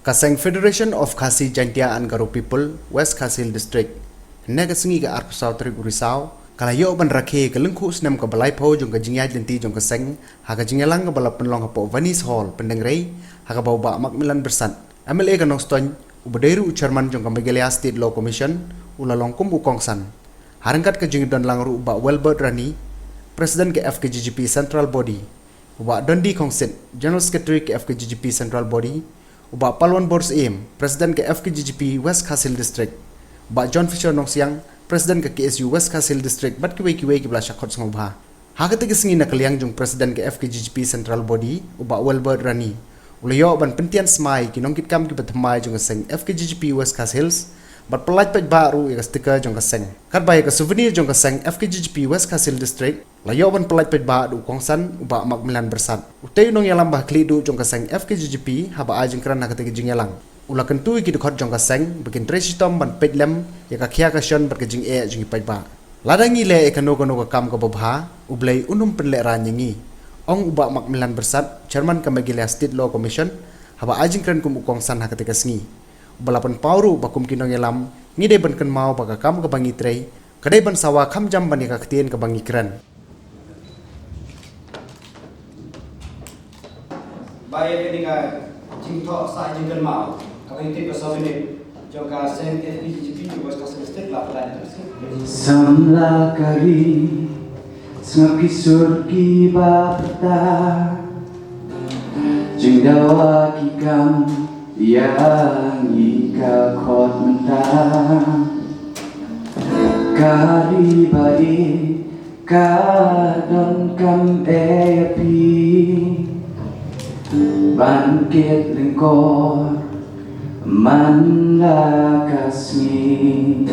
Kaseng Federation of Khasi Jaintia and Garo People, West Khasil District. Negasingi ke arp South Risau, kalayo ban rakhe ke lengku snem ke balai po jong ke jingyai lenti jong ke seng, haga jingyalang ke bala penlong ke po Venice Hall pendengrei, haga bau ba Macmillan Bersat. MLA ke Noston, ubaderu chairman jong ke Megalia State Law Commission, ulalongkum ukongsan. Harangkat ke jingdon langru ba Welbert Rani, Presiden ke FKGGP Central Body, uba Dondi Kongsit, General Secretary ke FKGGP Central Body, uba Palwan Bors Aim, Presiden ke FKGGP West Khasil District, uba John Fisher Nongsiang, Presiden ke KSU West Khasil District, bat kiwe-kiwe ke belasya khot sengobha. Hakati kesengi nak liang jong Presiden ke FKGGP Central Body, uba Welbert Rani, ulayo ban pentian semai ki nongkit kam ki bethamai jong seng FKGGP West Khasil, bat pelaj pej baru ya stiker jong seng. Kat bae ke souvenir jong seng FKGGP West Khasil District, layo ban pelaj pej baru kongsan uba Macmillan Bersat. Utay nong yalam bah klidu jong seng FKGGP haba ajeng kran hakati ke jingyalang. Ula kentui ki dukot jong seng bikin tresitom ban pej lem ya ka khia ka shon bar ke jing e jing pej ba. Ladangi le ekano kono ka kam ka babha ublei unum penle ranyengi. Ong uba Macmillan Bersat, Chairman ke Megalia State Law Commission haba ajeng kran kum ukongsan hakati ke sengi. Balapan pauru bakum kinong yalam ngide ban kan mau baka kam ke bangi trei kadai ban sawa kam jam ban ka ktien ke bangi kran. Baik ketika jingtok sa jingkan mau kami tip souvenir joka sen FKGGP West Khasil District la plan samla kari sengapi surki bapta jingdawa kikam yang ika khot mentang kari baik kadon kam epi bangkit lengkor manla kasmi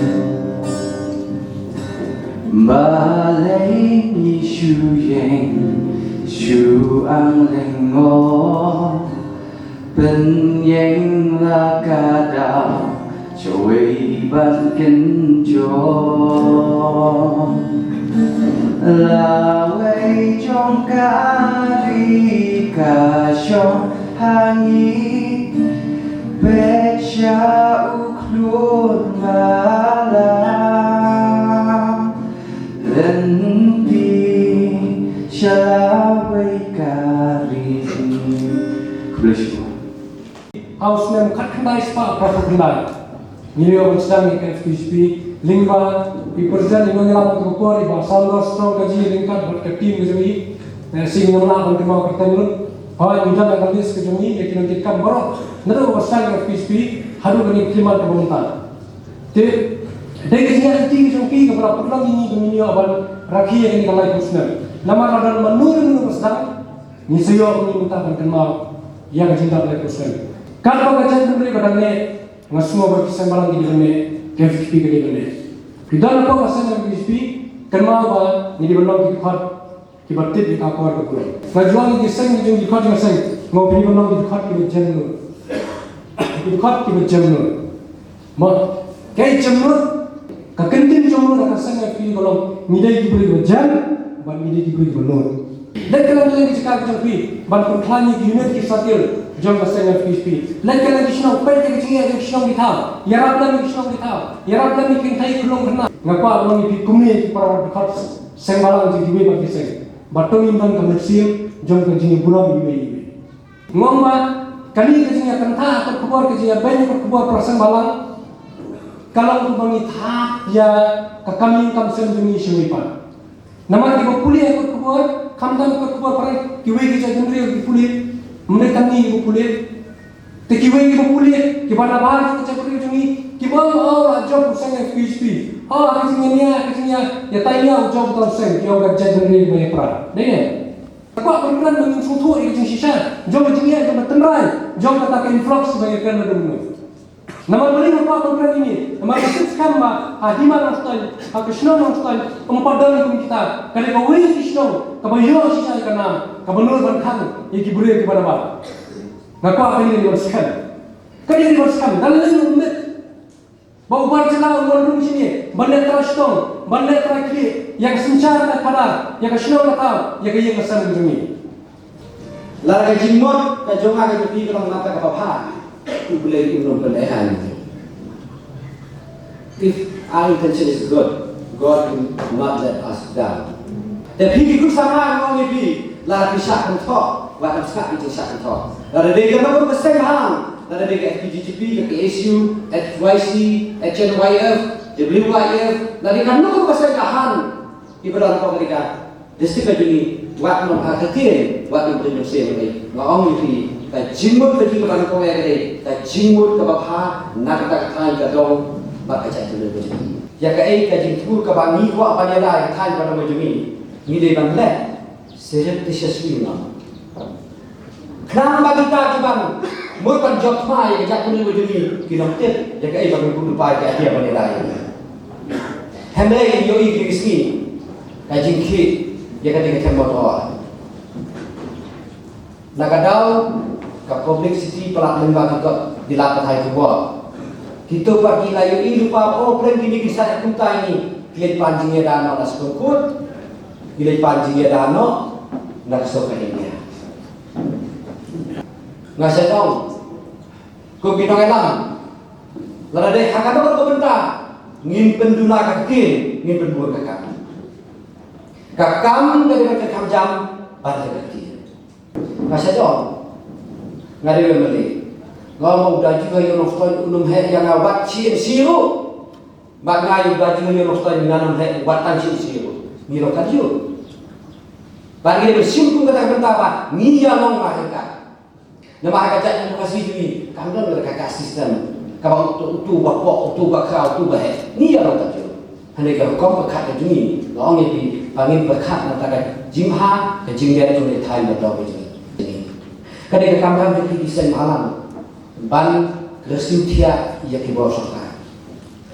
balai ni shu yang shu ang lengor pen yang la kada chui ban ken jo la wei trong kari ka shong hangi besha uklun malam lenti shalawai kari bless you. House name Kathandai Spa Kathandai. Milio Bustani FKGGP Lingba represent Imangala Tukori ba Salwa Strong Kaji Lingkat but team kejui sing ngala ban kema pertanyaan ha indah naklis kejui yakin kita kam baro nado Bustani FKGGP haru bani klimat pemerintah te deknya nanti jongki ke berapa pulang ini domino aban rakhi yang kalai kusna nama radan menurun Bustani ni sayo ni minta ban kema yang cinta kalai kusna kalau kajian beri badannya ngasmo berkisah malang di dalamnya KFP ke dalamnya. Di dalam apa masalah KFP kenal apa ni di dalam kita kibatit di kakor berkuat. Ngajuan di seng di jung di kakor seng mau beri dalam di kakor kita jemur. Di kakor kita jemur. Mak kaya jemur kakentin jemur nak seng KFP kalau midai diberi berjam, ban midai diberi benur. Dan kalau kita cakap KFP, ban pentlani unit kisatil. Jom pasang FKGGP. Lagi lagi senang, pergi ke sini ada senang kita. Yarab lagi senang kita. Yarab lagi kintai kulung kena. Ngapa orang ini kumni para dekat sembalang jadi dua bagi saya. Batu imban komersial jom ke sini bulan ini. Ngomba kali ke sini kenta atau keluar ke sini banyak keluar persen balang. Kalau tu bangi thap ya kami kamsen jumi syipan. Nama kita kuliah ikut keluar, kamdan ikut keluar perang kiwe kita jendri ikut kuliah. Mereka ni ibu kulit, tekiwe ibu kulit, kibana bahas kita cakap ini, kibana awak job usang FKGGP, kesininya, ya tanya job usang, dia orang jadi dari banyak peran, deh. Aku berperan dengan suatu yang sisa, job ini job tenrai, job kata influx sebagai kerana dulu. Nama beli apa berperan ini, nama kita sekarang hima nonton, Krishna nonton, dalam kita, kalau kau ini Krishna, kau yo sisa kerana. Kabanur berkang, yang kiburi kepada apa? Ngaku apa ini dibersihkan? Kau ini dibersihkan. Dalam ini umat, bawa berjalan orang di sini, bandar terastong, bandar terakhir, yang sencar tak ada, yang kesenang tak tahu, yang kaya kesan begini. Lara jimot ka jonga ka tupi ka ngata ka papa tu boleh ilmu pendehan. If our intention is good, God will not let us down. Tapi kita sama orang ini, lah bisa kentok, buat apa bisa kentok. Lah ada dia nak berkesan hang, lah ada dia FPGGP, KSU, FYC, HNYF, WYF, lah dia nak berkesan hang. Ibarat apa mereka? Distrik ini, buat nom akatin, buat nom penyusun ini. Orang ini, tak jimut lagi kepada kau yang ini, tak jimut ke bapa, nak tak kain ke dong, bapa cakap dulu begini. Ya kai kajing tu ke bang ni kuat pada dah kain pada macam ni. Ni dia bang leh, sejak tisaswi nam. Kenapa kita bang? Mui pan job mai kajak dulu macam ni. Kita mesti ya kai bang kudu pai ke dia pada dah. Hamai yo igris ni. Kajing ki ya kata kita motor. Nak kadau ke publicity pelak lembah kita dilakukan hai kuat. Kita bagi layu ini lupa oh plan kini kisah kunta ini kilat panjingnya dano nas kukut kilat panjingnya dano nak sokan ini ngasih tahu kau binong elam lada deh hakata berkomentar ngin penduna kakin ngin pendua kakam dari mereka jam pada kakin ngasih tahu ngadi beli ngomong dah juga yang nostalgia unum he yang awat cien siru, bagai yang dah juga yang nostalgia nanam he watan cien siru, miro kajiu. Bagi dia bersimpul kata benda apa, ni yang long mereka. Nama mereka yang kasih ini, kamu dah mereka sistem, kalau tu bapa, tu bakal, tu bahe, ni yang long kajiu. Hendak kalau kau berkat ke ini, long ini bagi berkat nanti jimha, jimnya tu ni thai betul begini. Kadang kamu dah dikisah malam. Ban kesintia ia kibar sokan.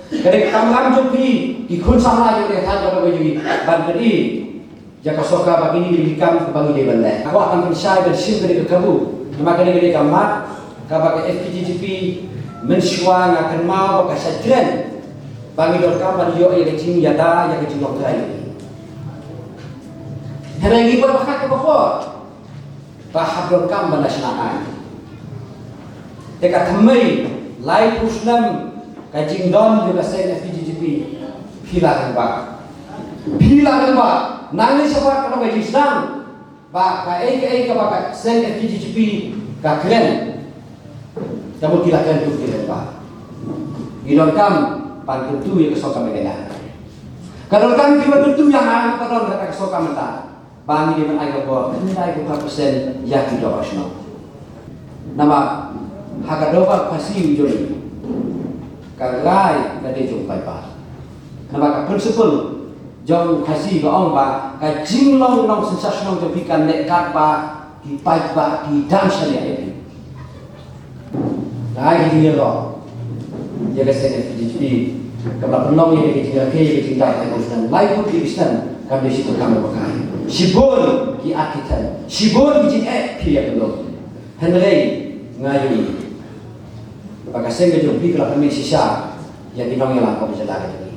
Kadang kamram jopi ikut sama yang dia tahu pada baju ban beri. Jika soka begini diberikan bagi dia bandai. Aku akan bersai bersim dari kekabu. Maka dia kamat kabak FPGGP mensyuang akan mau bekas trend. Bagi dorkam ban yo yang kecil yada yang kecil dokter ini. Hendak ibu bakat ke bapa. Bahab dorkam ban nasional. Dekat temui, lai pusnam kajing don juga sen FPGGP pilah lembak nangis sebab kalau kajing sedang bak kai ke bak sen FPGGP ka keren kamu kilakan tu lembak idon kam pan tentu yang kesokan mereka kalau kan kita tentu yang aku padon kata kesokan menta bangi di mana aku nilai 5% yang tidak rasional nama hakadoba pasti ujung kagai kade jumpai pa nama ka principle jong kasih ga ong ba ka jinglong nong sensasional jo pikan nekat ba di pai ba di dance ya ini dai dia lo ya ka sen FGGP kalau penong ini kita ke kita dan live di Islam kami situ kami pakai sibun ki akitan sibun ki ki ya belum henry ngayu Pagkaseng ke jumpi kalau kami sisa yang dinong yang langkau berjalan.